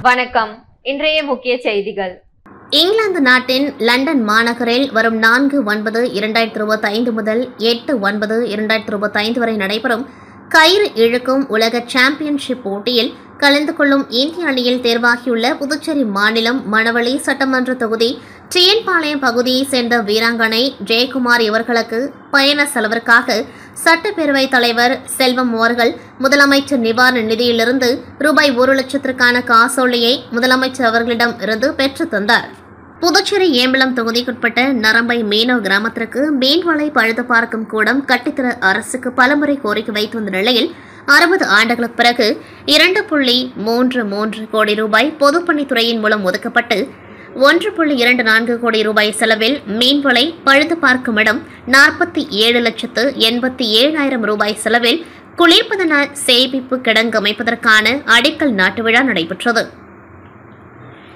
வணக்கம். இன்றைய முக்கிய செய்திகள். இங்கிலாந்து நாட்டின் லண்டன் மாநகரில் வரும் 4/9/2025 முதல் 8/9/2025 வரை நடைபெறும் கயிறு இழுக்கும் உலக சாம்பியன்ஷிப் போட்டியில் கலந்து கொள்ளும் இந்திய அணியில் தேர்வாகியுள்ள புதுச்சேரி மாநிலம் மணவெளி சட்டமன்ற தொகுதி டிஎன்பாளையம் பகுதியைச் சேர்ந்த வீராங்கனை ஜெயக்குமார் இவர்களுக்கு பயண செலவிற்காக சட்டப்பேரவைத் தலைவர் செல்வம் அவர்கள் முதலமைச்சர் நிவாரண நிதியிலிருந்து ரூபாய் 1 லட்சத்திற்கான காசோலையை முதலமைச்சர் அவர்களிடம் இருந்து பெற்று தந்தார். புதுச்சேரி ஏம்பலம் தொகுதிக்குட்பட்ட நரம்பை மீனவ கிராமத்திற்கு மீன்வலை பழுது பார்க்கும் கூடம் கட்டித்தர அரசுக்கு பலமுறை கோரிக்கை வைத்து வந்த நிலையில் 60 ஆண்டுகளுக்கு பிறகு 2.33 கோடி ரூபாய் பொதுப்பணித்துறையின் மூலம் ஒதுக்கப்பட்டு 1.24 கோடி ரூபாய் செலவில் மீன்வலை பழுது பார்க்கும் இடம் 47,87,000 ரூபாய் செலவில் குளிர்பதன சேமிப்பு கிடங்கு அமைப்பதற்கான அடிக்கல் நாட்டு விழா நடைபெற்றது.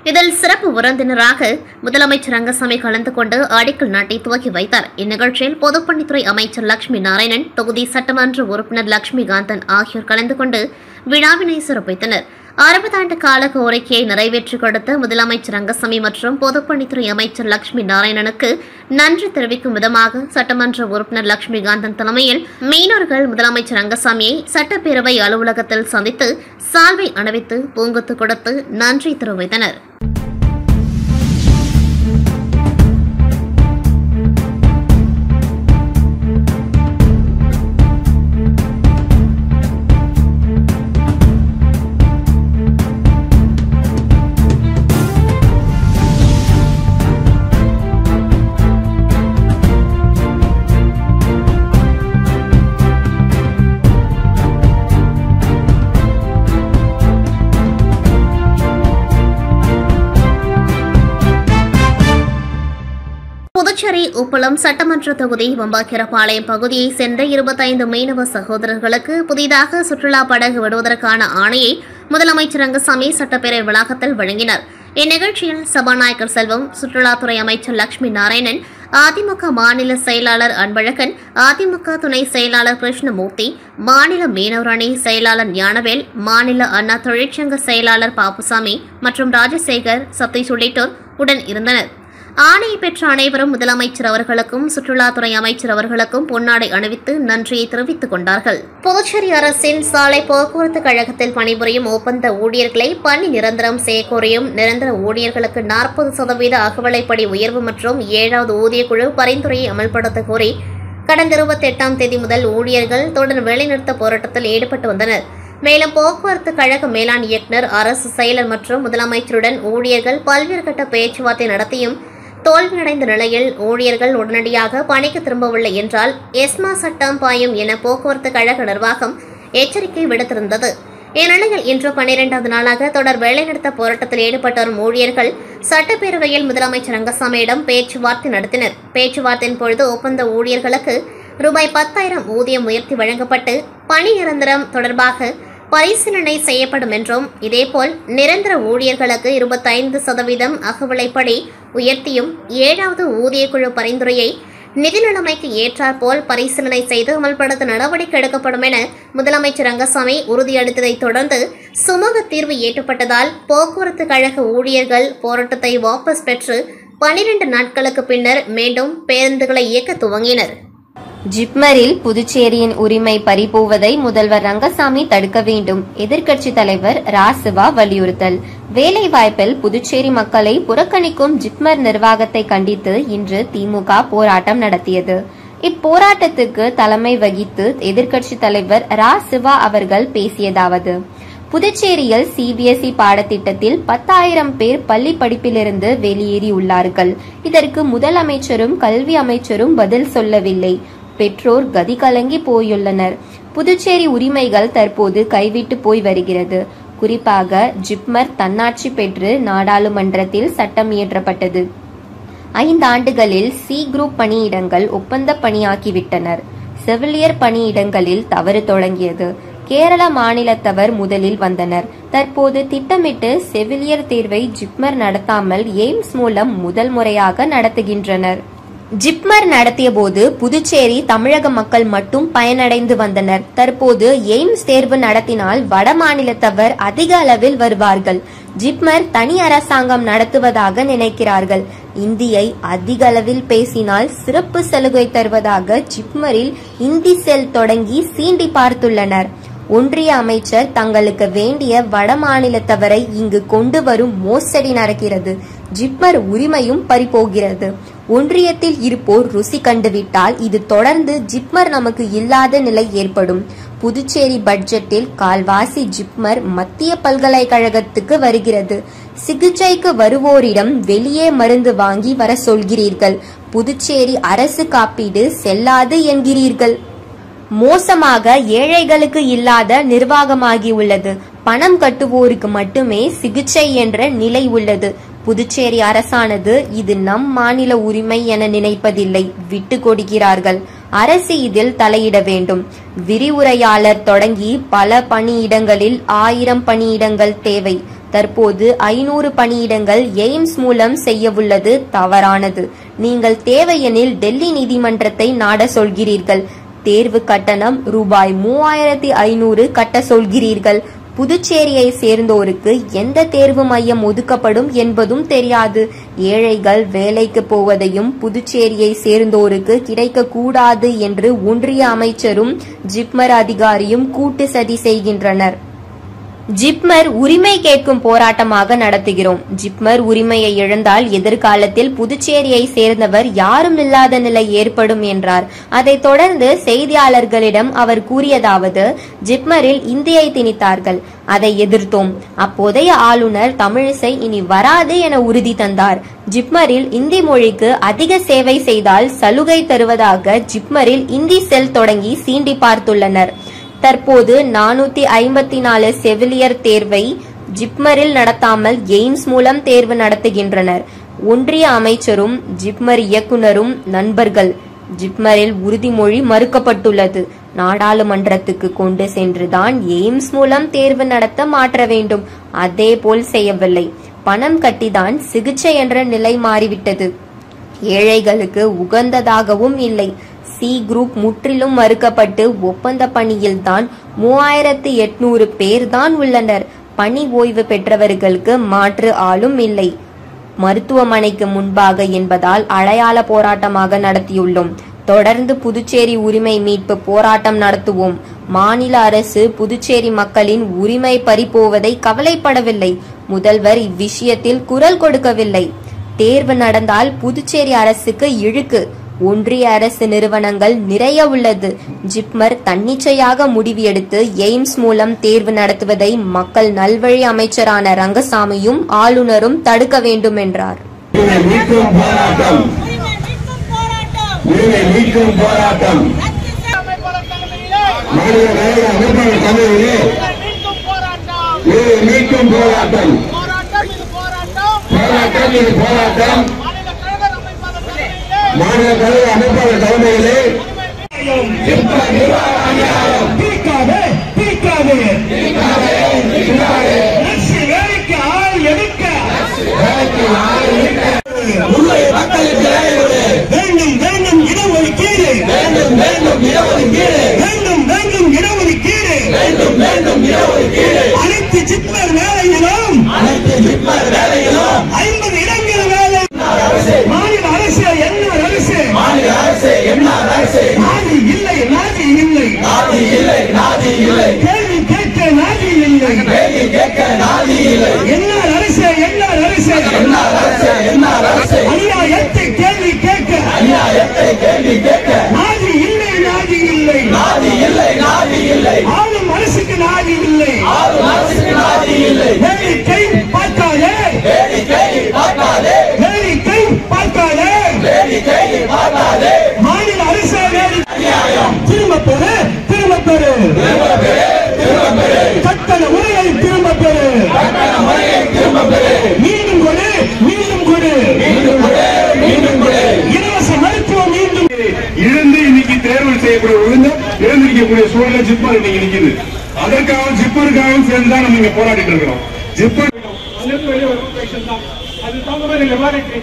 இதில் சிறப்பு விருந்தினராக முதலமைச்சர் ரங்கசாமி கலந்து கொண்டு அடிக்கல் நாட்டை துவக்கி வைத்தார். இந்நிகழ்ச்சியில் பொதுப்பணித்துறை அமைச்சர் லட்சுமி நாராயணன், தொகுதி சட்டமன்ற உறுப்பினர் லட்சுமிகாந்தன் ஆகியோர் கலந்து கொண்டு விழாவினை சிறப்பித்தனர். 60 ஆண்டு கால கோரிக்கையை நிறைவேற்றிக் கொடுத்த முதலமைச்சர் ரங்கசாமி மற்றும் பொதுப்பணித்துறை அமைச்சர் லட்சுமி நாராயணனுக்கு நன்றி தெரிவிக்கும் விதமாக சட்டமன்ற உறுப்பினர் லட்சுமிகாந்தன் தலைமையில் மீனவர்கள் முதலமைச்சர் ரங்கசாமியை சட்டப்பேரவை அலுவலகத்தில் சந்தித்து சால்வை அணிவித்து பூங்கொத்து கொடுத்து நன்றி தெரிவித்தனர். புதுச்சேரி உப்பளம் சட்டமன்ற தொகுதி வம்பாக்கிரபாளையம் பகுதியைச் சேர்ந்த 25 மீனவ சகோதரர்களுக்கு புதிதாக சுற்றுலா படகு விடுவதற்கான ஆணையை முதலமைச்சர் ரங்கசாமி சட்டப்பேரவை வளாகத்தில் வழங்கினார். இந்நிகழ்ச்சியில் சபாநாயகர் செல்வம், சுற்றுலாத்துறை அமைச்சர் லட்சுமி நாராயணன், அதிமுக மாநில செயலாளர் அன்பழகன், அதிமுக துணை செயலாளர் கிருஷ்ணமூர்த்தி, மாநில மீனவர் அணி செயலாளர் ஞானவேல், மாநில அண்ணா தொழிற்சங்க செயலாளர் பாப்புசாமி மற்றும் ராஜசேகர், சதீஷ் உள்ளிட்டோர் உடன் இருந்தனர். ஆணையை பெற்ற அனைவரும் முதலமைச்சர் அவர்களுக்கும் சுற்றுலாத்துறை அமைச்சர் அவர்களுக்கும் பொன்னாடை அணிவித்து நன்றியை தெரிவித்துக் கொண்டார்கள். புதுச்சேரி அரசின் சாலை போக்குவரத்து கழகத்தில் பணிபுரியும் ஒப்பந்த ஊழியர்களை பணி நிரந்தரம் செய்யக்கோரியும் நிரந்தர ஊழியர்களுக்கு 40% அகவிலைப்படி உயர்வு மற்றும் 7வது ஊதியக்குழு பரிந்துரையை அமல்படுத்த கோரி கடந்த 28ஆம் தேதி முதல் ஊழியர்கள் தொடர் வேலைநிறுத்த போராட்டத்தில் ஈடுபட்டு வந்தனர். மேலும் போக்குவரத்து கழக மேலாண் இயக்குநர், அரசு செயலர் மற்றும் முதலமைச்சருடன் ஊழியர்கள் பல்வேறு கட்ட பேச்சுவார்த்தை நடத்தியும் தோல்வியடைந்த நிலையில் ஊழியர்கள் உடனடியாக பணிக்கு திரும்பவில்லை என்றால் எஸ்மா சட்டம் பாயும் என போக்குவரத்து கழக நிர்வாகம் எச்சரிக்கை விடுத்திருந்தது. இந்நிலையில் இன்று 12வது நாளாக தொடர் வேலைநிறுத்த போராட்டத்தில் ஈடுபட்டு வரும் ஊழியர்கள் சட்டப்பேரவையில் முதலமைச்சர் ரங்கசாமியிடம் பேச்சுவார்த்தை நடத்தினர். பேச்சுவார்த்தையின் பொழுது ஒப்பந்த ஊழியர்களுக்கு ரூபாய் 10,000 ஊதியம் உயர்த்தி வழங்கப்பட்டு பணி நிரந்தரம் தொடர்பாக பரிசீலனை செய்யப்படும் என்றும், இதேபோல் நிரந்தர ஊழியர்களுக்கு 25% அகவிலைப்படி உயர்த்தியும் 7வது ஊதியக்குழு பரிந்துரையை நிதி நிலைமைக்கு ஏற்றாற்போல் பரிசீலனை செய்து அமல்படுத்த நடவடிக்கை எடுக்கப்படும் என முதலமைச்சர் ரங்கசாமி உறுதியளித்ததைத் தொடர்ந்து சுமூக தீர்வு எட்டப்பட்டதால் போக்குவரத்து கழக ஊழியர்கள் போராட்டத்தை வாபஸ் பெற்று 12 நாட்களுக்கு பின்னர் மீண்டும் பேருந்துகளை இயக்க துவங்கினர். ஜிப்மரில் புதுச்சேரியின் உரிமை பறிபோவதை முதல்வர் ரங்கசாமி தடுக்க வேண்டும். எதிர்க்கட்சி தலைவர் ராசிவா வலியுறுத்தல். வேலைவாய்ப்பில் புதுச்சேரி மக்களை புறக்கணிக்கும் ஜிப்மர் நிர்வாகத்தை கண்டித்து இன்று திமுக போராட்டம் நடத்தியது. இப்போராட்டத்துக்கு தலைமை வகித்து எதிர்க்கட்சி தலைவர் ராசிவா அவர்கள் பேசியதாவது: புதுச்சேரியில் சிபிஎஸ்இ பாடத்திட்டத்தில் 10,000 பேர் பள்ளி படிப்பிலிருந்து வெளியேறியுள்ளார்கள். இதற்கு முதலமைச்சரும் கல்வி அமைச்சரும் பதில் சொல்லவில்லை. பெற்றோர் கதி கலங்கி போயுள்ளனர். புதுச்சேரி உரிமைகள் தற்போது கைவிட்டு போய் வருகிறது. குறிப்பாக ஜிப்மர் தன்னாட்சி பெற்று நாடாளுமன்றத்தில் சட்டம் இயற்றப்பட்டது. 5 ஆண்டுகளில் சி குரூப் பணியிடங்கள் ஒப்பந்த பணியாக்கிவிட்டனர். செவிலியர் பணியிடங்களில் தவறு தொடங்கியது. கேரள மாநிலத்தவர் முதலில் வந்தனர். தற்போது திட்டமிட்டு செவிலியர் தேர்வை ஜிப்மர் நடத்தாமல் எய்ம்ஸ் மூலம் முதல் முறையாக நடத்துகின்றனர். ஜிப்மர் நடத்திய போது புதுச்சேரி தமிழக மக்கள் மட்டும் பயனடைந்து வந்தனர். தற்போது எய்ம்ஸ் தேர்வு நடத்தினால் வட மாநிலத்தவர் அதிக அளவில் வருவார்கள். ஜிப்மர் தனி அரசாங்கம் நடத்துவதாக நினைக்கிறார்கள். இந்தியை அதிக அளவில் பேசினால் சிறப்பு சலுகை தருவதாக ஜிப்மரில் இந்தி செல் தொடங்கி சீண்டி பார்த்துள்ளனர். ஒன்றிய அமைச்சர் தங்களுக்கு வேண்டிய வட மாநிலத்தவரை இங்கு கொண்டு வரும் மோசடி நடக்கிறது. ஜிப்மர் உரிமையும் பறிபோகிறது. ஒன்றியத்தில் இருப்போர் ருசி கண்டுவிட்டால் இது தொடர்ந்து ஜிப்மர் நமக்கு இல்லாத நிலை ஏற்படும். புதுச்சேரி பட்ஜெட்டில் கால்வாசி ஜிப்மர் மத்திய பல்கலைக்கழகத்துக்கு வருகிறது. சிகிச்சைக்கு வருவோரிடம் வெளியே மருந்து வாங்கி வர சொல்கிறீர்கள். புதுச்சேரி அரசு காப்பீடு செல்லாது என்கிறீர்கள். மோசமாக ஏழைகளுக்கு இல்லாத நிர்வாகமாகி உள்ளது. பணம் கட்டுவோருக்கு மட்டுமே சிகிச்சை என்ற நிலை உள்ளது. புதுச்சேரி அரசானது இது நம் மாநில உரிமை என நினைப்பதில்லை, விட்டு கொடுக்கிறார்கள். அரசு இதில் தலையிட வேண்டும். விரிவுரையாளர் தொடங்கி பல பணியிடங்களில் 1000 பணியிடங்கள் தேவை. தற்போது 500 பணியிடங்கள் எய்ம்ஸ் மூலம் செய்யவுள்ளது தவறானது. நீங்கள் தேவையெனில் டெல்லி நீதிமன்றத்தை நாட சொல்கிறீர்கள். தேர்வு கட்டணம் ரூபாய் 3500 கட்ட சொல்கிறீர்கள். புதுச்சேரியை சேர்ந்தோருக்கு எந்த தேர்வு மையம் ஒதுக்கப்படும் என்பதும் தெரியாது. ஏழைகள் வேலைக்கு போவதையும் புதுச்சேரியை சேர்ந்தோருக்கு கிடைக்க கூடாது என்று ஒன்றிய அமைச்சரும் ஜிப்மர் அதிகாரியும் கூட்டு சதி செய்கின்றனர். ஜிப்மர் உரிமை கேட்கும் போராட்டமாக நடத்துகிறோம். ஜிப்மர் உரிமையை இழந்தால் எதிர்காலத்தில் புதுச்சேரியை சேர்ந்தவர் யாரும் இல்லாத நிலை ஏற்படும் என்றார். அதைத் தொடர்ந்து செய்தியாளர்களிடம் அவர் கூறியதாவது, ஜிப்மரில் இந்தியை திணித்தார்கள், அதை எதிர்த்தோம். அப்போதைய ஆளுநர் தமிழிசை இனி வராது என உறுதி தந்தார். ஜிப்மரில் இந்தி மொழிக்கு அதிக சேவை செய்தால் சலுகை தருவதாக ஜிப்மரில் இந்தி செல் தொடங்கி சீண்டி பார்த்துள்ளனர். தற்போது 454 செவிலியர் தேர்வை ஜிப்மரில் நடத்தாமல் எய்ம்ஸ் மூலம் தேர்வு நடத்துகின்றனர். ஒன்றிய அமைச்சரும் ஜிப்மர் இயக்குனரும் நண்பர்கள். ஜிப்மரில் உறுதிமொழி மறுக்கப்பட்டுள்ளது. நாடாளுமன்றத்துக்கு கொண்டு சென்றுதான் எய்ம்ஸ் மூலம் தேர்வு நடத்த மாற்ற வேண்டும். அதே போல் செய்யவில்லை. பணம் கட்டிதான் சிகிச்சை என்ற நிலை மாறிவிட்டது. ஏழைகளுக்கு உகந்ததாகவும் இல்லை. சி குரூப் முற்றிலும் மறுக்கப்பட்டு ஒப்பந்த பணியில் தான் 3800 பேர் தான் உள்ளனர். பணி ஓய்வு பெற்றவர்களுக்கு மாற்று ஆளும் இல்லை. மருத்துவமனைக்கு முன்பாக என்பதால் அடையாள போராட்டமாக நடத்தியுள்ளோம். தொடர்ந்து புதுச்சேரி உரிமை மீட்பு போராட்டம் நடத்துவோம். மாநில அரசு புதுச்சேரி மக்களின் உரிமை பறிபோவதை கவலைப்படவில்லை. முதல்வர் இவ்விஷயத்தில் குரல் கொடுக்கவில்லை. தேர்வு நடந்தால் புதுச்சேரி அரசுக்கு இழுக்கு. ஒன்றிய அரசு நிறுவனங்கள் நிறைய உள்ளது. ஜிப்மர் தன்னிச்சையாக முடிவு எடுத்து எய்ம்ஸ் மூலம் தேர்வு நடத்துவதை மக்கள் நல்வழி அமைச்சரான ரங்கசாமியும் ஆளுநரும் தடுக்க வேண்டும் என்றார். மாநில கழக அமைப்பாளர் தலைமையிலே வேண்டும் வேண்டும் இடஒதுக்கீடு, வேண்டும் வேண்டும் இடஒதுக்கீடு, வேண்டும் வேண்டும் இடஒதுக்கீடு, வேண்டும் வேண்டும் இடஒதுக்கீடு. அனைத்து ஜிப்மர் வேலையிலும் 50 இடங்கள் வேலை. மாநில அரசு என்ஆர் அரசு, மாநில அரசு என்ஆர் அரசு. நாதி இல்லை, நாதி இல்லை, நாதி இல்லை, நாதி இல்லை. கேள்வி கேட்க நாதி இல்லை, கேள்வி கேட்க நாதி இல்லை. என்ஆர் அரசு, என்ஆர் அரசு, என்ஆர் அரசு, என்ஆர் அரசு. அநியாயத்தை கேள்வி கேட்க, அநியாயத்தை கேள்வி கேட்க நாதி இல்லை, நாதி இல்லை, நாதி இல்லை, நாதி இல்லை. ஆளும் அரசுக்கு நாதி இல்லை, ஆளும் அரசுக்கு நாதி இல்லை. வேடிக்கை பார்க்காதே, வேடிக்கை பார்க்காதே, வேடிக்கை பார்க்காதே, வேடிக்கை பார்க்காதே. மாநில அரசு அநியாயம். திரும்ப பெறு, திரும்ப பெறு, திரும்ப பெறு, திரும்ப பெறு. கட்டண முறையை திரும்ப பெறு, கட்டண முறையை திரும்ப பெறு. மீண்டும் கொடு, மீண்டும் கொடு, மீண்டும் கொடு, மீண்டும் கொடு. இலவச மருத்துவம் மீண்டும். இழந்து இன்னைக்கு தேர்வு செய்யக்கூடிய இழந்திருக்கக்கூடிய சூழலை ஜிப்மர் இன்னைக்கு நிக்குது. அதற்காக ஜிப்மருக்காகவும் சேர்ந்துதான் நம்ம இங்க போராடிட்டு இருக்கிறோம். ஜிப்மர் அது தகுந்த லெபார்டரி,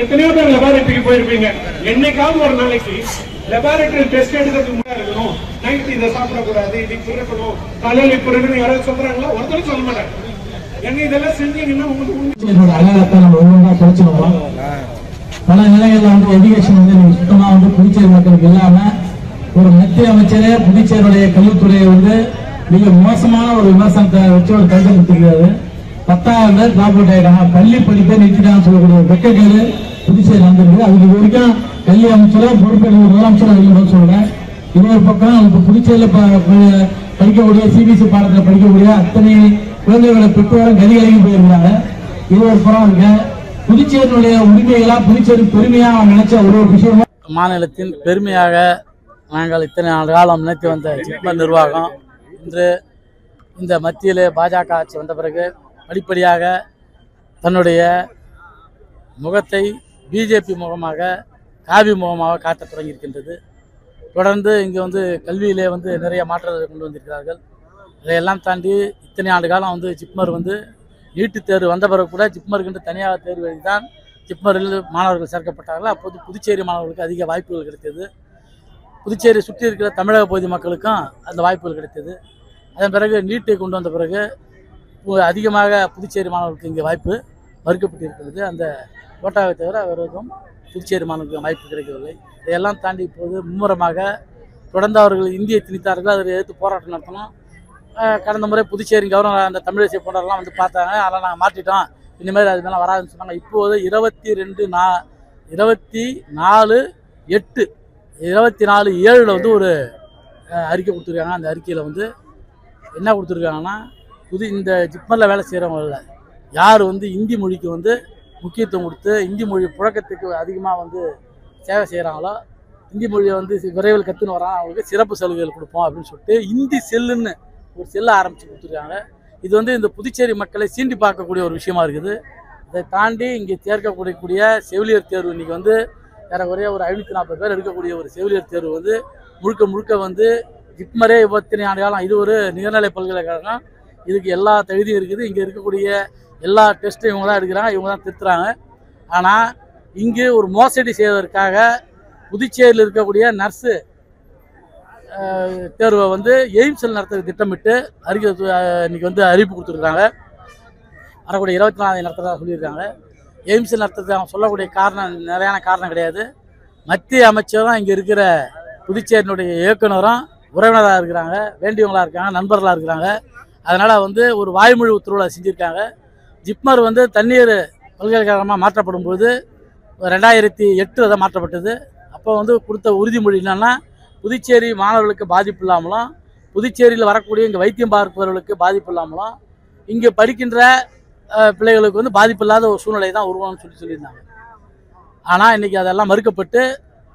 எத்தனையோ பேர் லெபார்டரிக்கு போயிருப்பீங்க. என்னைக்காவது ஒரு நாளைக்கு லெபார்டரி டெஸ்ட் எடுக்கிறதுக்கு முன்னாடி இருக்கணும். நைட்டு இதை சாப்பிடக்கூடாது, இதுக்கு இருக்கணும், காலையில் இப்ப இருக்குன்னு யாராவது சொல்றாங்களா? ஒருத்தரும் சொல்ல மாட்டாங்க. எங்க இதெல்லாம் செஞ்சீங்கன்னா உங்களுக்கு என்னோட அடையாளத்தை நம்ம ஒவ்வொன்றா குறைச்சிருவோம். பல நிலைகள்ல எஜுகேஷன் சுத்தமா புதுச்சேரி மக்களுக்கு இல்லாம ஒரு மத்திய அமைச்சரே புதுச்சேரியுடைய கல்வித்துறையை மிக மோசமான ஒரு விமர்சனத்தை வச்சு ஒரு கருத்தை கொடுத்திருக்கிறாரு. 10,000 பேர் டிராப் அவுட் ஆயிட்டாங்க, பள்ளி படிப்பை நிறுத்திட்டான்னு சொல்லக்கூடிய வெக்கக்கேடு புதுச்சேரி வந்திருக்கு. அதுக்கு இது வரைக்கும் கல்வி அமைச்சரோ பொறுப்பேற்ற முதலமைச்சரோ இல்லைன்னு சொல்றேன். இன்னொரு பக்கம் இப்ப புதுச்சேரியில படிக்கக்கூடிய சிபிஎஸ்இ பாடத்தில் படிக்கக்கூடிய அத்தனை குழந்தைகளோட பெற்றோரும் கதிகலங்கி போயிருந்தாங்க. இது ஒரு புறம் இருக்க புதுச்சேரியுடைய உரிமைகளா புதுச்சேரி பெருமையா நினைச்ச ஒரு விஷயமா மாநிலத்தின் பெருமையாக நாங்கள் இத்தனை ஆண்டு காலம் நினைத்து வந்த ஜிப்மர் நிர்வாகம் இன்று இந்த மத்தியிலே பாஜக ஆட்சி வந்த பிறகு படிப்படியாக தன்னுடைய முகத்தை பிஜேபி முகமாக காவி முகமாக காட்டத் தொடங்கியிருக்கின்றது. தொடர்ந்து இங்கே கல்வியிலே நிறைய மாற்றங்களை கொண்டு வந்திருக்கிறார்கள். இதையெல்லாம் தாண்டி இத்தனை ஆண்டு காலம் ஜிப்மர் நீட்டுத் தேர்வு வந்த பிறகு கூட ஜிப்மருக்கென்று தனியாக தேர்வு எழுதி தான் ஜிப்மரில் மாணவர்கள் சேர்க்கப்பட்டார்கள். அப்போது புதுச்சேரி மாணவர்களுக்கு அதிக வாய்ப்புகள் கிடைத்தது. புதுச்சேரி சுற்றி இருக்கிற தமிழக பகுதி மக்களுக்கும் அந்த வாய்ப்புகள் கிடைத்தது. அதன் பிறகு நீட்டை கொண்டு வந்த பிறகு அதிகமாக புதுச்சேரி மாணவர்களுக்கு இங்கே வாய்ப்பு மறுக்கப்பட்டிருக்கிறது. அந்த கோட்டாவை தவிர அவருக்கும் புதுச்சேரி மாணவர்களுக்கு வாய்ப்பு கிடைக்கவில்லை. இதையெல்லாம் தாண்டி இப்போது மும்முரமாக தொடர்ந்து அவர்கள் இந்தியை திணித்தார்கள். அதை எதிர்த்து போராட்டம் நடத்தணும். கடந்த முறை புதுச்சேரி கவர்னர் அந்த தமிழிசை போன்றவர்கள்லாம் பார்த்தாங்க. அதெல்லாம் நாங்கள் மாற்றிட்டோம், இனிமேல் அது மேலே வராதுன்னு சொன்னாங்க. இப்போது 24/7 ஒரு அறிக்கை கொடுத்துருக்காங்க. அந்த அறிக்கையில் என்ன கொடுத்துருக்காங்கன்னா, இந்த ஜிப்மரில் வேலை செய்கிறவங்கள யார் இந்தி மொழிக்கு முக்கியத்துவம் கொடுத்து இந்தி மொழி புழக்கத்துக்கு அதிகமாக சேவை செய்கிறாங்களோ, இந்தி மொழியை விரைவில் கற்றுன்னு வராங்க, அவங்களுக்கு சிறப்பு சலுகைகள் கொடுப்போம் அப்படின்னு சொல்லிட்டு இந்தி செல்லுன்னு ஒரு செல்லை ஆரம்பித்து கொடுத்துருக்காங்க. இது இந்த புதுச்சேரி மக்களை சீண்டி பார்க்கக்கூடிய ஒரு விஷயமா இருக்குது. இதை தாண்டி இங்கே சேர்க்கக்கூடிய செவிலியர் தேர்வு இன்றைக்கி ஏறக்குறைய ஒரு 540 பேர் எடுக்கக்கூடிய ஒரு செவிலியர் தேர்வு முழுக்க ஜிப்மரே 20 ஆண்டு காலம் இது ஒரு நிகர்நிலை பல்கலைக்கழகம். இதுக்கு எல்லா தகுதியும் இருக்குது. இங்கே இருக்கக்கூடிய எல்லா டெஸ்ட்டும் இவங்க தான் எடுக்கிறாங்க, இவங்க தான் திருத்துறாங்க. ஆனால் இங்கு ஒரு மோசடி செய்வதற்காக புதுச்சேரியில் இருக்கக்கூடிய நர்ஸு தேர்வை எய்ம்ஸில் நடத்த திட்டமிட்டு இன்னைக்கு அறிவிப்பு கொடுத்துருக்காங்க. வரக்கூடிய 24 நடத்துறதா சொல்லியிருக்காங்க. எய்ம்ஸில் நடத்துறது அவங்க சொல்லக்கூடிய காரணம் நிறையான காரணம் கிடையாது. மத்திய அமைச்சரும் இங்கே இருக்கிற புதுச்சேரியினுடைய இயக்குனரும் உறவினராக இருக்கிறாங்க, வேண்டியவங்களாக இருக்காங்க, நண்பர்களாக இருக்கிறாங்க. அதனால் ஒரு வாய்மொழி உத்தரவில் செஞ்சுருக்காங்க. ஜிப்மர் தண்ணீர் பல்கலைக்கழகமாக மாற்றப்படும் போது 2008 அதை மாற்றப்பட்டது. அப்போ கொடுத்த உறுதிமொழி என்னன்னா, புதுச்சேரி மாணவர்களுக்கு பாதிப்பு இல்லாமலும் புதுச்சேரியில் வரக்கூடிய இங்கே வைத்தியம் பார்ப்பவர்களுக்கு பாதிப்பு இல்லாமலும் இங்கே படிக்கின்ற பிள்ளைகளுக்கு பாதிப்பு இல்லாத ஒரு சூழ்நிலை தான் உருவாகும்னு சொல்லியிருந்தாங்க. ஆனால் இன்றைக்கி அதெல்லாம் மறுக்கப்பட்டு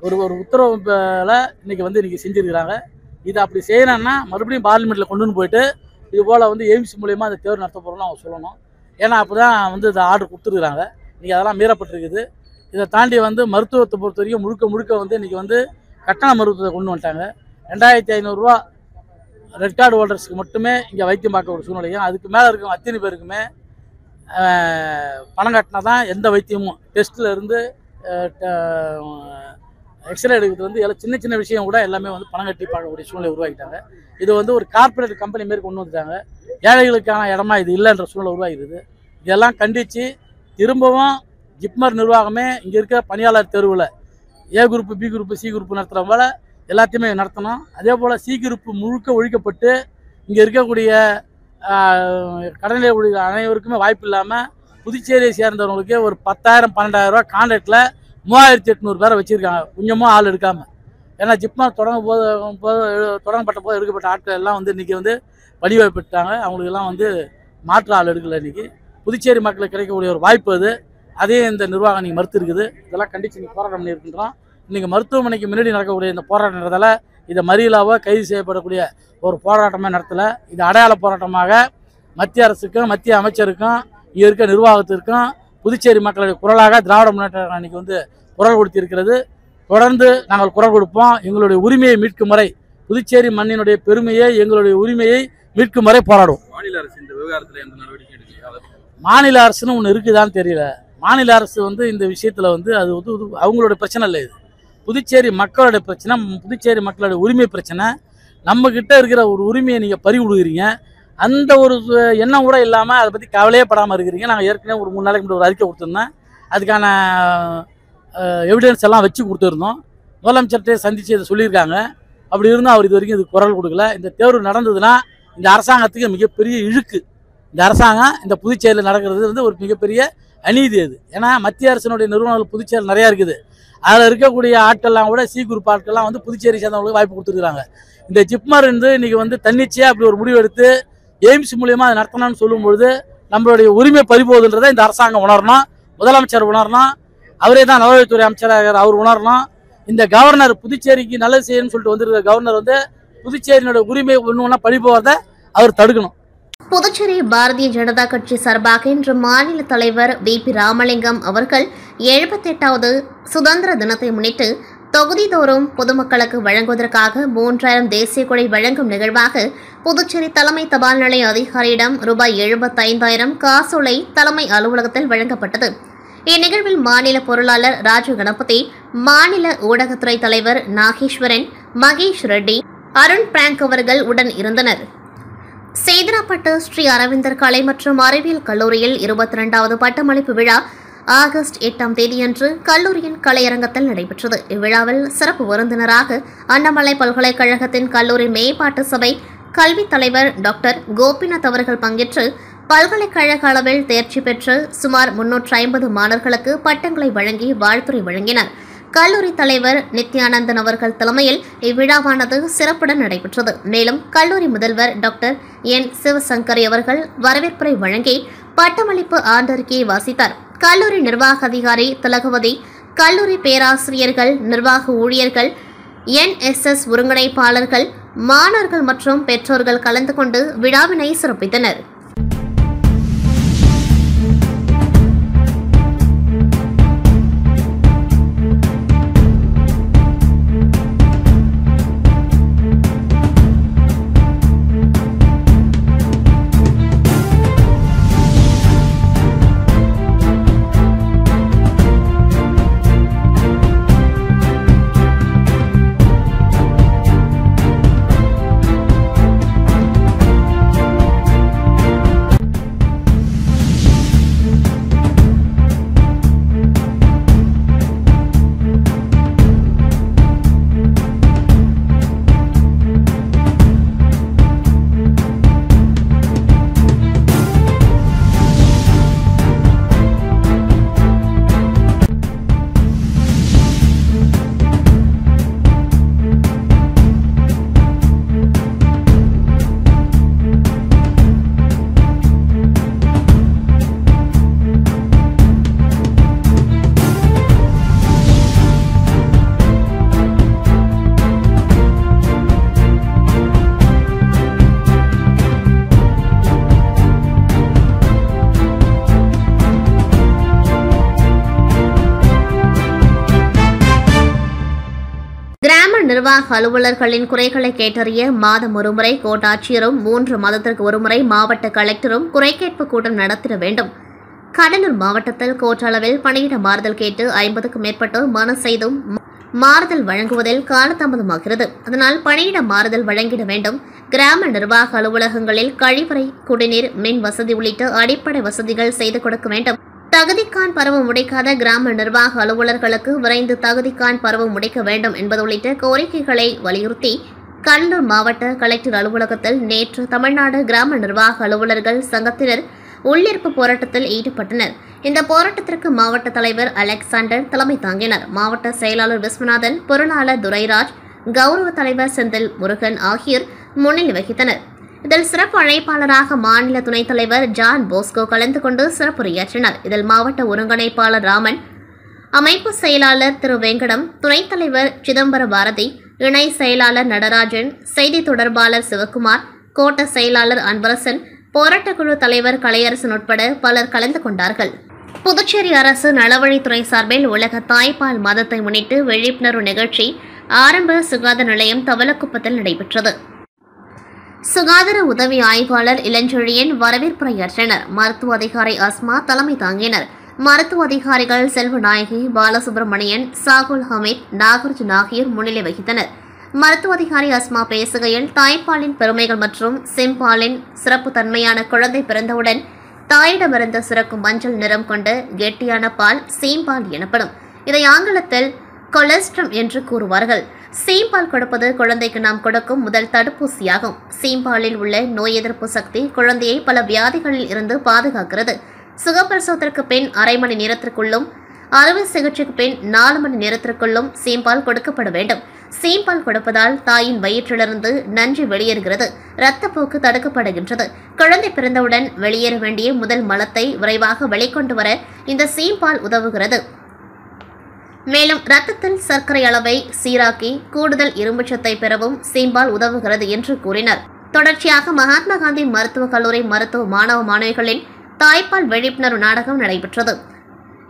ஒரு உத்தரவில் இன்றைக்கி செஞ்சுருக்கிறாங்க. இதை அப்படி செய்யணும்னா மறுபடியும் பார்லிமெண்ட்டில் கொண்டு போயிட்டு இது போல் எய்ம்ஸ் மூலயமா அந்த தேர்வு நடத்த போகிறோம்னு அவங்க சொல்லணும். ஏன்னா அப்போ தான் இந்த ஆர்டர் கொடுத்துருக்குறாங்க. இன்றைக்கி அதெல்லாம் மீறப்பட்டிருக்குது. இதை தாண்டி மருத்துவத்தை பொறுத்த வரைக்கும் முழுக்க இன்றைக்கி கட்டண மருத்துவத்தை கொண்டு வந்துட்டாங்க. 2500 ரூபா ரெட் கார்டு ஹோல்டர்ஸ்க்கு மட்டுமே இங்கே வைத்தியம் பார்க்க ஒரு சூழ்நிலையும், அதுக்கு மேலே இருக்கும் அத்தனை பேருக்குமே பணம் கட்டினா தான் எந்த வைத்தியமும் டெஸ்ட்டில் இருந்து எக்ஸ்ரே எடுக்கிறது எல்லாம் சின்ன விஷயம் கூட எல்லாமே பணம் கட்டி பார்க்கக்கூடிய சூழ்நிலை உருவாக்கிட்டாங்க. இது ஒரு கார்பரேட் கம்பெனி மாரி கொண்டு வந்துட்டாங்க. ஏழைகளுக்கான இடமா இது இல்லைன்ற சூழ்நிலை உருவாகிடுது. இதெல்லாம் கண்டித்து திரும்பவும் ஜிப்மர் நிர்வாகமே இங்கே இருக்க பணியாளர் தேர்வில் A group, B group, C group நடத்துகிற போல எல்லாத்தையுமே நடத்தணும். அதே போல் சி குரூப்பு முழுக்க ஒழிக்கப்பட்டு இங்கே இருக்கக்கூடிய கடனில் உள்ள அனைவருக்குமே வாய்ப்பு இல்லாமல் புதுச்சேரியை சேர்ந்தவங்களுக்கு ஒரு 10,000-12,000 ரூபா கான்ட்ராக்டில் 3,800 பேரை வச்சுருக்காங்க, கொஞ்சமும் ஆள் எடுக்காமல். ஏன்னா ஜிப்மர் தொடங்கப்பட்ட போது எடுக்கப்பட்ட ஆட்கள் எல்லாம் இன்றைக்கி வழிவகுப்பட்டாங்க. அவங்களுக்கெல்லாம் மாற்று ஆள் எடுக்கலை. இன்றைக்கி புதுச்சேரி மக்களுக்கு கிடைக்கக்கூடிய ஒரு வாய்ப்பு அது. அதே இந்த நிர்வாகம் இன்றைக்கி மறுத்து இருக்குது. இதெல்லாம் கண்டித்து இன்றைக்கி போராட்டம் பண்ணியிருக்கின்றோம். இன்றைக்கி மருத்துவமனைக்கு முன்னாடி நடக்கக்கூடிய இந்த போராட்டன்றதால இதை மறியலாவோ கைது செய்யப்படக்கூடிய ஒரு போராட்டமாக நடத்தலை. இது அடையாள போராட்டமாக மத்திய அரசுக்கும் மத்திய அமைச்சருக்கும் இங்கே இருக்க நிர்வாகத்திற்கும் புதுச்சேரி மக்களுடைய குரலாக திராவிட முன்னேற்ற இன்றைக்கி குரல் கொடுத்திருக்கிறது. தொடர்ந்து நாங்கள் குரல் கொடுப்போம். எங்களுடைய உரிமையை மீட்கும் வரை, புதுச்சேரி மண்ணினுடைய பெருமையை, எங்களுடைய உரிமையை மீட்கும் வரை போராடுவோம். மாநில அரசு இந்த விவகாரத்தில் எந்த நடவடிக்கை எடுக்கல? மாநில அரசுன்னு ஒன்று இருக்குதான்னு தெரியல. மாநில அரசு இந்த விஷயத்தில் அது அவங்களோட பிரச்சனை இல்லை. இது புதுச்சேரி மக்களுடைய பிரச்சனை, புதுச்சேரி மக்களுடைய உரிமை பிரச்சனை. நம்மக்கிட்ட இருக்கிற ஒரு உரிமையை நீங்கள் பறி விடுகிறீங்க. அந்த ஒரு எண்ணம் கூட இல்லாமல் அதை பற்றி கவலையே படாமல் இருக்கிறீங்க. நாங்கள் ஏற்கனவே ஒரு 3 நாளைக்கு முன்னாடி ஒரு அறிக்கை கொடுத்துருந்தேன். அதுக்கான எவிடன்ஸ் எல்லாம் வச்சு கொடுத்துருந்தோம். முதலமைச்சர்கிட்ட சந்தித்து இதை சொல்லியிருக்காங்க. அப்படி இருந்தால் அவர் இது வரைக்கும் இது குரல் கொடுக்கல. இந்த தேர்வு நடந்ததுன்னா இந்த அரசாங்கத்துக்கு மிகப்பெரிய இழுக்கு. இந்த அரசாங்கம் இந்த புதுச்சேரியில் நடக்கிறது வந்து ஒரு மிகப்பெரிய அநீதி அது. ஏன்னா மத்திய அரசினுடைய நிறுவனங்கள் புதுச்சேரியில் நிறையா இருக்குது. அதில் இருக்கக்கூடிய ஆட்கள்லாம் கூட சி குரூப் ஆட்கள்லாம் வந்து புதுச்சேரி சேர்ந்தவங்களுக்கு வாய்ப்பு கொடுத்துருக்குறாங்க. இந்த ஜிப்மர் இன்றைக்கி வந்து தன்னிச்சையாக அப்படி ஒரு முடிவு எடுத்து எய்ம்ஸ் மூலியமாக அதை நடத்தணும்னு சொல்லும்பொழுது நம்மளுடைய உரிமை பறிபோகுதுன்றதை இந்த அரசாங்கம் உணரணும். முதலமைச்சர் உணரணும். அவரே தான் நலவழித்துறை அமைச்சராக அவர் உணரணும். இந்த கவர்னர் புதுச்சேரிக்கு நல்லது செய்யணும்னு சொல்லிட்டு வந்திருக்கிற கவர்னர் வந்து புதுச்சேரியினுடைய உரிமை ஒன்று ஒன்றா பறிபோகிறத அவர் தடுக்கணும். புதுச்சேரி பாரதிய ஜனதா கட்சி சார்பாக இன்று மாநில தலைவர் வி.பி. ராமலிங்கம் அவர்கள் 78வது சுதந்திர தினத்தை முன்னிட்டு தொகுதிதோறும் பொதுமக்களுக்கு வழங்குவதற்காக 3000 தேசிய கொடி வழங்கும் நிகழ்வாக புதுச்சேரி தலைமை தபால் நிலைய அதிகாரியிடம் ரூபாய் 75,000 காசோலை தலைமை அலுவலகத்தில் வழங்கப்பட்டது. இந்நிகழ்வில் மாநில பொருளாளர் ராஜு கணபதி, மாநில ஊடகத்துறை தலைவர் நாகேஸ்வரன், மகேஷ் ரெட்டி, அருண் பிராங்க் அவர்கள் உடன் இருந்தனர். சேதராப்பட்டு ஸ்ரீ அரவிந்தர் கலை மற்றும் அறிவியல் கல்லூரியில் 22வது பட்டமளிப்பு விழா ஆகஸ்ட் 8ஆம் தேதியன்று கல்லூரியின் கலையரங்கத்தில் நடைபெற்றது. இவ்விழாவில் சிறப்பு விருந்தினராக அண்ணாமலை பல்கலைக்கழகத்தின் கல்லூரி மேம்பாட்டு சபை கல்வித் தலைவர் டாக்டர் கோபிநாத் அவர்கள் பங்கேற்று பல்கலைக்கழக அளவில் தேர்ச்சி பெற்று சுமார் 350 மாணவர்களுக்கு பட்டங்களை வழங்கி வாழ்த்துரை வழங்கினர். கல்லூரி தலைவர் நித்யானந்தன் அவர்கள் தலைமையில் இவ்விழாவானது சிறப்புடன் நடைபெற்றது. மேலும் கல்லூரி முதல்வர் டாக்டர் என் சிவசங்கரி அவர்கள் வரவேற்புரை வழங்கி பட்டமளிப்பு ஆண்டறிக்கையை வாசித்தார். கல்லூரி நிர்வாக அதிகாரி திலகவதி, கல்லூரி பேராசிரியர்கள், நிர்வாக ஊழியர்கள், NSS ஒருங்கிணைப்பாளர்கள், மாணவர்கள் மற்றும் பெற்றோர்கள் கலந்து கொண்டு விழாவினை சிறப்பித்தனர். நிர்வாக அலுவலர்களின் குறைகளை கேட்டறிய மாதம் ஒருமுறை கோட்டாட்சியரும் 3 மாதத்திற்கு ஒருமுறை மாவட்ட கலெக்டரும் குறைகேட்பு கூட்டம் நடத்திட வேண்டும். கடலூர் மாவட்டத்தில் கோட்டளவில் பணியிட மாறுதல் கேட்டு 50க்கும் மேற்பட்டோர் மனு செய்தும் மாறுதல் வழங்குவதில் காலதாமதமாகிறது. அதனால் பணியிட மாறுதல் வழங்கிட வேண்டும். கிராம நிர்வாக அலுவலகங்களில் கழிவறை, குடிநீர், மின் வசதி உள்ளிட்ட அடிப்படை வசதிகள் செய்து கொடுக்க வேண்டும். தகுதிக்கான் பருவம் முடிக்காத கிராம நிர்வாக அலுவலர்களுக்கு விரைந்து தகுதிக்கான் பருவம் முடிக்க வேண்டும் என்பது உள்ளிட்ட கோரிக்கைகளை வலியுறுத்தி கடலூர் மாவட்ட கலெக்டர் அலுவலகத்தில் நேற்று தமிழ்நாடு கிராம நிர்வாக அலுவலர்கள் சங்கத்தினர் உள்ளிருப்பு போராட்டத்தில் ஈடுபட்டனர். இந்த போராட்டத்திற்கு மாவட்ட தலைவர் அலெக்சாண்டர் தலைமை தாங்கினார். மாவட்ட செயலாளர் விஸ்வநாதன், பொருளாளர் துரைராஜ், கௌரவ தலைவர் செந்தில் முருகன் ஆகியோர் முன்னிலை வகித்தனர். இதில் சிறப்பு அழைப்பாளராக மாநில துணைத் தலைவர் ஜான் போஸ்கோ கலந்து கொண்டு சிறப்புரையாற்றினார். இதில் மாவட்ட ஒருங்கிணைப்பாளர் ராமன், அமைப்பு செயலாளர் திரு வெங்கடம், துணைத் தலைவர் சிதம்பர பாரதி, இணை செயலாளர் நடராஜன், செய்தி தொடர்பாளர் சிவகுமார், கோட்ட செயலாளர் அன்பரசன், போராட்டக்குழு தலைவர் கலையரசன் உட்பட பலர் கலந்து கொண்டார்கள். புதுச்சேரி அரசு நலவழித்துறை சார்பில் உலக தாய்ப்பால் மாதத்தை முன்னிட்டு விழிப்புணர்வு நிகழ்ச்சி ஆரம்ப சுகாதார நிலையம் தவளக்குப்பத்தில் நடைபெற்றது. சுகாதார உதவி ஆய்வாளர் இளஞ்செழியன் வரவேற்புரையாற்றினர். மருத்துவ அதிகாரி அஸ்மா தலைமை தாங்கினர். மருத்துவ அதிகாரிகள் செல்வநாயகி, பாலசுப்ரமணியன், சாகுல் ஹமீத், நாகார்ஜுன் ஆகியோர் முன்னிலை வகித்தனர். மருத்துவ அதிகாரி அஸ்மா பேசுகையில், தாய்ப்பாலின் பெருமைகள் மற்றும் சீம்பாலின் சிறப்பு தன்மையான குழந்தை பிறந்தவுடன் தாயிடமிருந்து சுரக்கும் மஞ்சள் நிறம் கொண்ட கெட்டியான பால் சீம்பால் எனப்படும். இதை ஆங்கிலத்தில் கொலஸ்ட்ரம் என்று கூறுவார்கள். சீம்பால் கொடுப்பது குழந்தைக்கு நாம் கொடுக்கும் முதல் தடுப்பூசியாகும். சீம்பாலில் உள்ள நோய் எதிர்ப்பு சக்தி குழந்தையை பல வியாதிகளில் இருந்து பாதுகாக்கிறது. சுகப்பிரசவத்திற்கு பின் அரை மணி நேரத்திற்குள்ளும், அறுவை சிகிச்சைக்கு பின் 4 மணி நேரத்திற்குள்ளும் சீம்பால் கொடுக்கப்பட வேண்டும். சீம்பால் கொடுப்பதால் தாயின் வயிற்றிலிருந்து நஞ்சு வெளியேறுகிறது, இரத்தப்போக்கு தடுக்கப்படுகின்றது. குழந்தை பிறந்தவுடன் வெளியேற வேண்டிய முதல் மலத்தை விரைவாக வெளிக்கொண்டு வர இந்த சீம்பால் உதவுகிறது. மேலும் இரத்தத்தில் சர்க்கரை அளவை சீராக்கி கூடுதல் இரும்புச்சத்தை பெறவும் சீம்பால் உதவுகிறது என்று கூறினார். தொடர்ச்சியாக மகாத்மா காந்தி மருத்துவக் கல்லூரி மருத்துவ மாணவ மாணவிகளின் தாய்ப்பால் விழிப்புணர்வு நாடகம் நடைபெற்றது.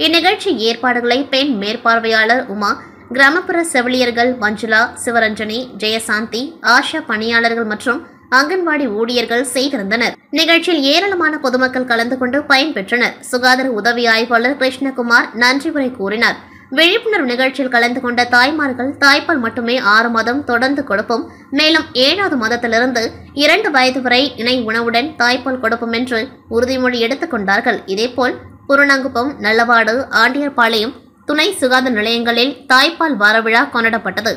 இந்நிகழ்ச்சி ஏற்பாடுகளை பெண் மேற்பார்வையாளர் உமா, கிராமப்புற செவிலியர்கள் மஞ்சுளா, சிவரஞ்சனி, ஜெயசாந்தி, ஆஷா பணியாளர்கள் மற்றும் அங்கன்வாடி ஊழியர்கள் செய்திருந்தனர். நிகழ்ச்சியில் ஏராளமான பொதுமக்கள் கலந்து கொண்டு பயன்பெற்றனர். சுகாதார உதவி ஆய்வாளர் கிருஷ்ணகுமார் நன்றி உரை கூறினார். விழிப்புணர்வு நிகழ்ச்சியில் கலந்து கொண்ட தாய்மார்கள் தாய்ப்பால் மட்டுமே 6 மாதம் தொடர்ந்து கொடுப்போம், மேலும் 7வது மாதத்திலிருந்து 2 வயது வரை இணை உணவுடன் தாய்ப்பால் கொடுப்போம் என்று உறுதிமொழி எடுத்துக் கொண்டார்கள். இதேபோல் புறநங்குப்பம், நல்லவாடு, ஆண்டியர்பாளையம் துணை சுகாதார நிலையங்களில் தாய்ப்பால் வார விழா கொண்டாடப்பட்டது.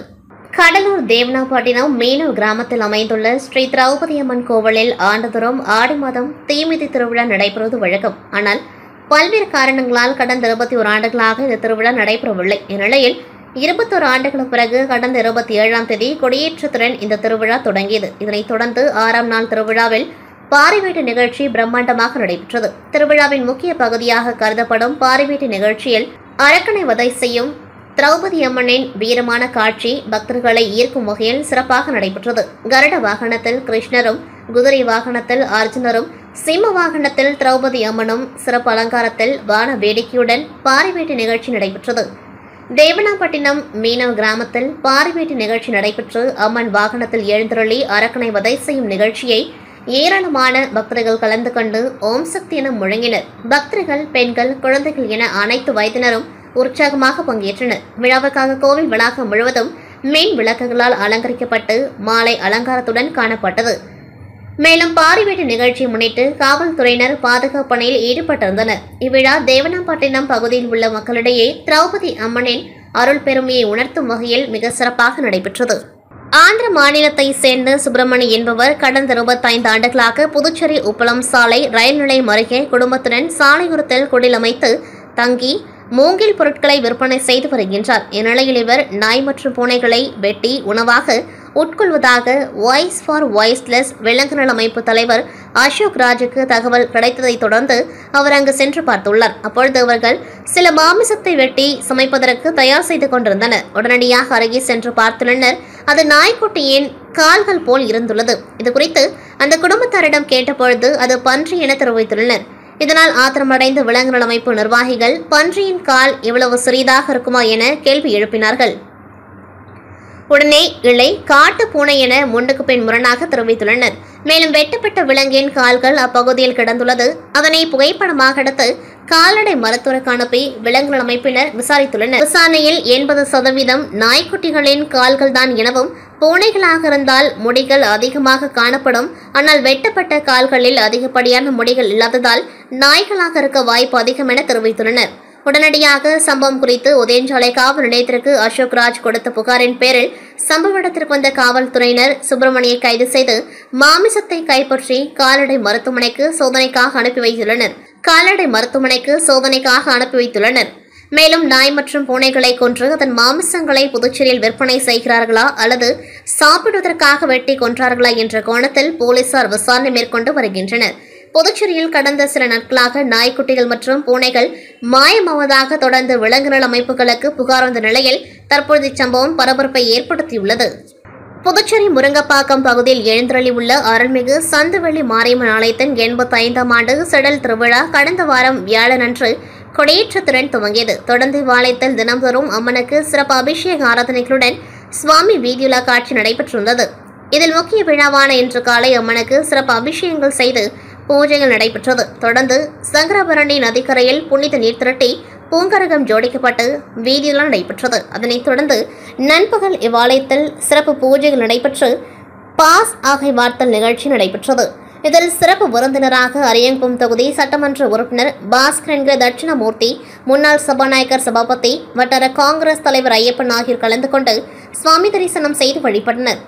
கடலூர் தேவனாப்பட்டினம் மீனவ கிராமத்தில் அமைந்துள்ள ஸ்ரீ திரௌபதி அம்மன் கோவிலில் ஆண்டுதோறும் ஆடி மாதம் தீமிதி திருவிழா நடைபெறுவது வழக்கம். ஆனால் பல்வேறு காரணங்களால் கடந்த 21 ஆண்டுகளாக இந்த திருவிழா நடைபெறவில்லை. இந்நிலையில் 21 ஆண்டுகளுக்கு பிறகு கடந்த 27ஆம் தேதி கொடியேற்றத்துடன் இந்த திருவிழா தொடங்கியது. இதனைத் தொடர்ந்து 6ஆம் நாள் திருவிழாவில் பாரிவேட்டு நிகழ்ச்சி பிரம்மாண்டமாக நடைபெற்றது. திருவிழாவின் முக்கிய பகுதியாக கருதப்படும் பாரிவேட்டு நிகழ்ச்சியில் அரக்கனை வதை செய்யும் திரௌபதி அம்மனின் வீரமான காட்சி பக்தர்களை ஈர்க்கும் வகையில் சிறப்பாக நடைபெற்றது. கருட வாகனத்தில் கிருஷ்ணரும், குதிரை வாகனத்தில் அர்ஜுனரும், சிம்ம வாகனத்தில் திரௌபதி அம்மனும் சிறப்பு அலங்காரத்தில் வான வேடிக்கையுடன் பாரிவேட்டு நிகழ்ச்சி நடைபெற்றது. தேவனாப்பட்டினம் மீனவ கிராமத்தில் பாரிவேட்டு நிகழ்ச்சி நடைபெற்று அம்மன் வாகனத்தில் எழுந்தருளி அரக்கனை வதை செய்யும் நிகழ்ச்சியை ஏராளமான பக்தர்கள் கலந்து கொண்டு ஓம் சக்தி என முழங்கினர். பக்தர்கள், பெண்கள், குழந்தைகள் என அனைத்து வயதினரும் உற்சாகமாக பங்கேற்றனர். விழாவுக்காக கோவில் வளாகம் முழுவதும் மின் விளக்குகளால் அலங்கரிக்கப்பட்டு மாலை அலங்காரத்துடன் காணப்பட்டது. மேலும் பாரிவேட்டு நிகழ்ச்சியை முன்னிட்டு காவல்துறையினர் பாதுகாப்பு பணியில் ஈடுபட்டிருந்தனர். இவ்விழா தேவனாப்பட்டினம் பகுதியில் உள்ள மக்களிடையே திரௌபதி அம்மனின் அருள் பெருமையை உணர்த்தும் வகையில் மிக சிறப்பாக நடைபெற்றது. ஆந்திர மாநிலத்தை சேர்ந்த சுப்பிரமணி என்பவர் கடந்த 25 ஆண்டுகளாக புதுச்சேரி உப்பளம் சாலை ரயில் நிலையம் அருகே குடும்பத்துடன் சாலையோரத்தில் குடில் அமைத்து தங்கி மூங்கில் பொருட்களை விற்பனை செய்து வருகின்றார். இந்நிலையில் இவர் நாய் மற்றும் பூனைகளை வெட்டி உணவாக உட்கொள்வதாக வாய்ஸ் ஃபார் வாய்ஸ்லெஸ் விலங்கு நல அமைப்பு தலைவர் அசோக் ராஜுக்கு தகவல் கிடைத்ததை தொடர்ந்து அவர் அங்கு சென்று பார்த்துள்ளார். அப்பொழுது அவர்கள் சில மாமிசத்தை வெட்டி சமைப்பதற்கு தயார் செய்து கொண்டிருந்தனர். உடனடியாக அருகே சென்று பார்த்துள்ளனர். அது நாய்க்குட்டியின் கால்கள் போல் இருந்துள்ளது. இதுகுறித்து அந்த குடும்பத்தாரிடம் கேட்டபொழுது அது பன்றி என தெரிவித்துள்ளனர். இதனால் ஆத்திரமடைந்த விலங்கு நல அமைப்பு நிர்வாகிகள் பன்றியின் கால் இவ்வளவு சிறிதாக இருக்குமா என கேள்வி எழுப்பினார்கள். உடனே இலை, காட்டு பூனை என முன்னுக்கு பின் முரணாக தெரிவித்துள்ளனர். மேலும் வெட்டப்பட்ட விலங்கின் கால்கள் அப்பகுதியில் கிடந்துள்ளது. அதனை புகைப்படமாக எடுத்து கால்நடை மருத்துவருக்கு அனுப்பி விலங்கு நல அமைப்பினர் விசாரித்துள்ளனர். விசாரணையில் 80% நாய்க்குட்டிகளின் கால்கள் தான் எனவும், பூனைகளாக இருந்தால் முடிகள் அதிகமாக காணப்படும். ஆனால் வெட்டப்பட்ட கால்களில் அதிகப்படியான முடிகள் இல்லாததால் நாய்களாக இருக்க வாய்ப்பு அதிகம் என தெரிவித்துள்ளனர். உடனடியாக சம்பவம் குறித்து உதயஞ்சாலை காவல் நிலையத்திற்கு அசோக் ராஜ் கொடுத்த புகாரின் பேரில் சம்பவ இடத்திற்கு வந்த காவல்துறையினர் சுப்பிரமணியை கைது செய்து மாமிசத்தை கைப்பற்றி கால்நடை மருத்துவமனைக்கு சோதனைக்காக அனுப்பி வைத்துள்ளனர். மேலும் நாய் மற்றும் பூனைகளை கொன்று அதன் மாமிசங்களை புதுச்சேரியில் விற்பனை செய்கிறார்களா அல்லது சாப்பிடுவதற்காக வெட்டி கொன்றார்களா என்ற கோணத்தில் போலீசார் விசாரணை மேற்கொண்டு வருகின்றனர். புதுச்சேரியில் கடந்த சில நாட்களாக நாய்க்குட்டிகள் மற்றும் பூனைகள் மாயமாவதாக தொடர்ந்து விலங்கு நல அமைப்புகளுக்கு புகார் வந்த நிலையில் தற்போது இச்சம்பவம் பரபரப்பை ஏற்படுத்தியுள்ளது. புதுச்சேரி முருங்கப்பாக்கம் பகுதியில் எழுந்தருளி உள்ள அருள்மிகு சந்துவெளி மாரியம்மன் ஆலயத்தின் 85ஆம் ஆண்டு செடல் திருவிழா கடந்த வாரம் வியாழனன்று கொடியேற்றத்துடன் துவங்கியது. தொடர்ந்து ஆலயத்தில் தினந்தோறும் அம்மனுக்கு சிறப்பு அபிஷேக ஆராதனைகளுடன் சுவாமி வீதியுலா காட்சி நடைபெற்றிருந்தது. இதில் முக்கிய விழாவான இன்று காலை அம்மனுக்கு சிறப்பு அபிஷேகங்கள் செய்து பூஜைகள் நடைபெற்றது. தொடர்ந்து சங்கரபரணி நதிக்கரையில் புனித நீர் திரட்டி பூங்கரகம் ஜோடிக்கப்பட்டு வீதியில் நடைபெற்றது. அதனைத் தொடர்ந்து நண்பகல் இவ்வாலயத்தில் சிறப்பு பூஜைகள் நடைபெற்று பாஸ் ஆகை வார்த்தல் நிகழ்ச்சி நடைபெற்றது. இதில் சிறப்பு விருந்தினராக அரியங்குப்பம் தொகுதி சட்டமன்ற உறுப்பினர் பாஸ்கர் என்கிற தட்சிணாமூர்த்தி, முன்னாள் சபாநாயகர் சபாபதி, வட்டார காங்கிரஸ் தலைவர் ஐயப்பன் ஆகியோர் கலந்து கொண்டு சுவாமி தரிசனம் செய்து வழிபட்டனர்.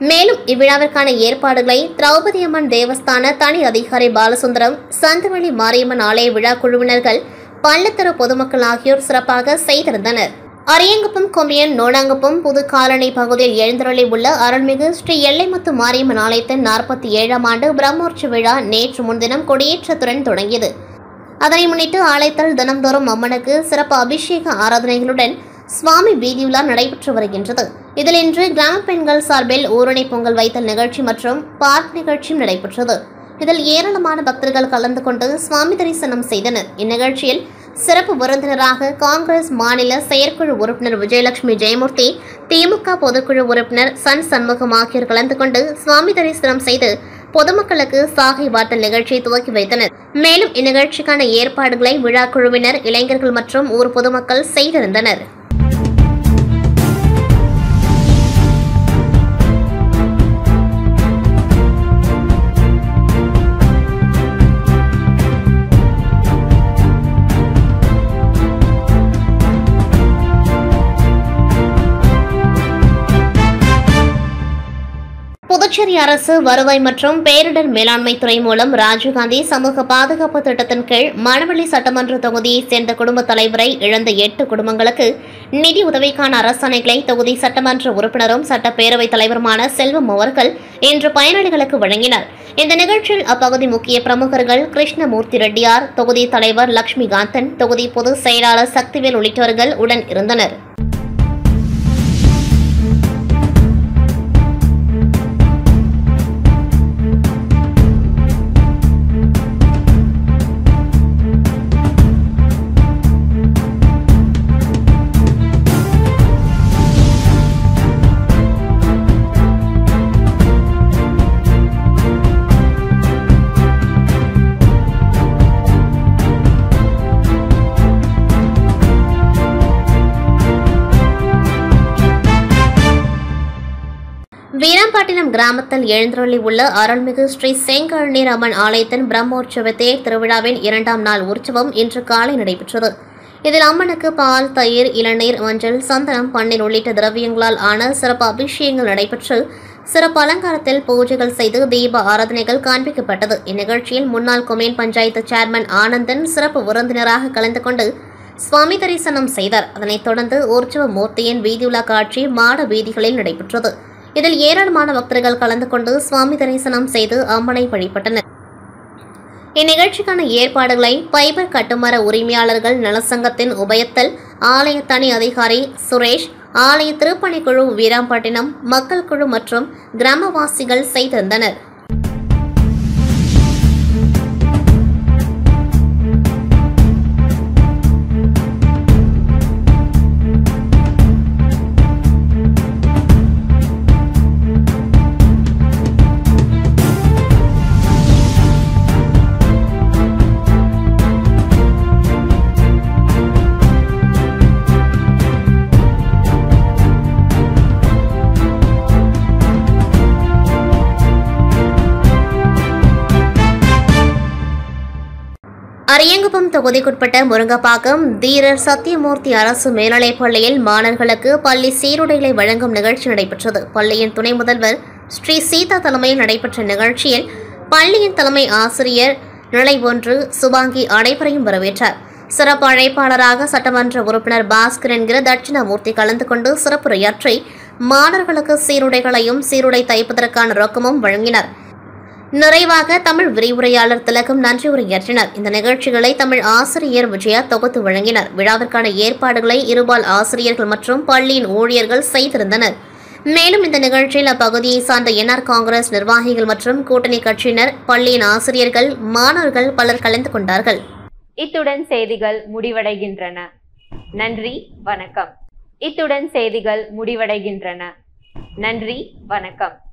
மேலும் இவ்விழாவிற்கான ஏற்பாடுகளை திரௌபதி அம்மன் தேவஸ்தான தனி அதிகாரி பாலசுந்தரம், சந்தவெளி மாரியம்மன் ஆலய விழா குழுவினர்கள், பள்ளத்தர பொதுமக்கள் ஆகியோர் சிறப்பாக செய்திருந்தனர். அரியங்குப்பம், கொம்பியன், நோடாங்குப்பம் புது காலனி பகுதியில் எழுந்தருளி உள்ள அருள்மிகு ஸ்ரீ எல்லைமுத்து மாரியம்மன் ஆலயத்தின் 47ஆம் ஆண்டு பிரம்மோற்சவ விழா நேற்று முன்தினம் கொடியேற்றத்துடன் தொடங்கியது. அதனை முன்னிட்டு ஆலயத்தில் தினம்தோறும் அம்மனுக்கு சிறப்பு அபிஷேக ஆராதனைகளுடன் சுவாமி வீதியுலா நடைபெற்று வருகின்றது. இதில் இன்று கிராம பெண்கள் சார்பில் ஊரணி பொங்கல் வைத்தல் நிகழ்ச்சி மற்றும் பார்க் நிகழ்ச்சியும் நடைபெற்றது. இதில் ஏராளமான பக்தர்கள் கலந்து கொண்டு சுவாமி தரிசனம் செய்தனர். இந்நிகழ்ச்சியில் சிறப்பு விருந்தினராக காங்கிரஸ் மாநில செயற்குழு உறுப்பினர் விஜயலட்சுமி ஜெயமூர்த்தி, திமுக பொதுக்குழு உறுப்பினர் சன் சண்முகம் ஆகியோர் கலந்து கொண்டு சுவாமி தரிசனம் செய்து பொதுமக்களுக்கு சாகை வார்த்தல் நிகழ்ச்சியை துவக்கி வைத்தனர். மேலும் இந்நிகழ்ச்சிக்கான ஏற்பாடுகளை விழா குழுவினர், இளைஞர்கள் மற்றும் ஊர் பொதுமக்கள் செய்திருந்தனர். புதுச்சேரி அரசு வருவாய் மற்றும் பேரிடர் மேலாண்மை துறை மூலம் ராஜீவ்காந்தி சமூக பாதுகாப்பு திட்டத்தின் கீழ் மணவெளி சட்டமன்ற தொகுதியைச் சேர்ந்த குடும்ப தலைவரை இழந்த 8 குடும்பங்களுக்கு நிதி உதவிக்கான அரசாணைகளை தொகுதி சட்டமன்ற உறுப்பினரும் சட்டப்பேரவைத் தலைவருமான செல்வம் அவர்கள் இன்று பயனாளிகளுக்கு வழங்கினார். இந்த நிகழ்ச்சியில் அப்பகுதி முக்கிய பிரமுகர்கள் கிருஷ்ணமூர்த்தி ரெட்டியார், தொகுதி தலைவர் லட்சுமிகாந்தன், தொகுதி பொதுச் செயலாளர் சக்திவேல் உள்ளிட்டவர்கள் உடன் இருந்தனர். வீராம்பட்டினம் கிராமத்தில் எழுந்தருளி உள்ள அருள்மிகு ஸ்ரீ செங்கழநீர் அம்மன் ஆலயத்தின் பிரம்மோற்சவ தேர் திருவிழாவின் 2ஆம் நாள் உற்சவம் இன்று காலை நடைபெற்றது. இதில் அம்மனுக்கு பால், தயிர், இளநீர், மஞ்சள், சந்தனம், பன்னீர் உள்ளிட்ட திரவியங்களால் ஆன சிறப்பு அபிஷேகங்கள் நடைபெற்று சிறப்பு அலங்காரத்தில் பூஜைகள் செய்து தீப ஆராதனைகள் காண்பிக்கப்பட்டது. இந்நிகழ்ச்சியில் முன்னாள் கொமேன் பஞ்சாயத்து சேர்மன் ஆனந்தன் சிறப்பு விருந்தினராக கலந்து கொண்டு சுவாமி தரிசனம் செய்தார். அதனைத் தொடர்ந்து உற்சவ மூர்த்தியின் வீதியுலா காட்சி மாட வீதிகளில் நடைபெற்றது. இதில் ஏராளமான பக்தர்கள் கலந்து கொண்டு சுவாமி தரிசனம் செய்து அம்மனை வழிபட்டனர். இந்நிகழ்ச்சிக்கான ஏற்பாடுகளை பைபர் கட்டுமர உரிமையாளர்கள் நலசங்கத்தின் உபயத்தில் ஆலய தனி அதிகாரி சுரேஷ், ஆலய திருப்பணிக்குழு வீராம்பட்டினம் மக்கள் குழு மற்றும் கிராமவாசிகள் செய்திருந்தனர். அரியங்குப்பம் தொகுதிக்குட்பட்ட முருங்கப்பாக்கம் தீரர் சத்தியமூர்த்தி அரசு மேல்நிலைப் பள்ளியில் மாணவர்களுக்கு பள்ளி சீருடைகளை வழங்கும் நிகழ்ச்சி நடைபெற்றது. பள்ளியின் துணை முதல்வர் ஸ்ரீ சீதா தலைமையில் நடைபெற்ற நிகழ்ச்சியில் பள்ளியின் தலைமை ஆசிரியர் நிலை 1 சுபாங்கி அனைவரையும் வரவேற்றார். சிறப்பு அழைப்பாளராக சட்டமன்ற உறுப்பினர் பாஸ்கர் என்கிற தட்சிணாமூர்த்தி கலந்து கொண்டு சிறப்புரையாற்றி மாணவர்களுக்கு சீருடைகளையும் சீருடை தைப்பதற்கான ரொக்கமும் வழங்கினார். நிறைவாக தமிழ் விரிவுரையாளர் திலகம் நன்றி உரையாற்றினார். இந்த நிகழ்ச்சிகளை தமிழ் ஆசிரியர் விஜயா தொகுத்து வழங்கினார். விழாவிற்கான ஏற்பாடுகளை இருபால் ஆசிரியர்கள் மற்றும் பள்ளியின் ஊழியர்கள் செய்திருந்தனர். மேலும் இந்த நிகழ்ச்சியில் அப்பகுதியை சார்ந்த என்ஆர் காங்கிரஸ் நிர்வாகிகள் மற்றும் கூட்டணி கட்சியினர், பள்ளியின் ஆசிரியர்கள், மாணவர்கள் பலர் கலந்து கொண்டார்கள். இத்துடன் செய்திகள் முடிவடைகின்றன. நன்றி, வணக்கம். இத்துடன் செய்திகள் முடிவடைகின்றன. நன்றி, வணக்கம்.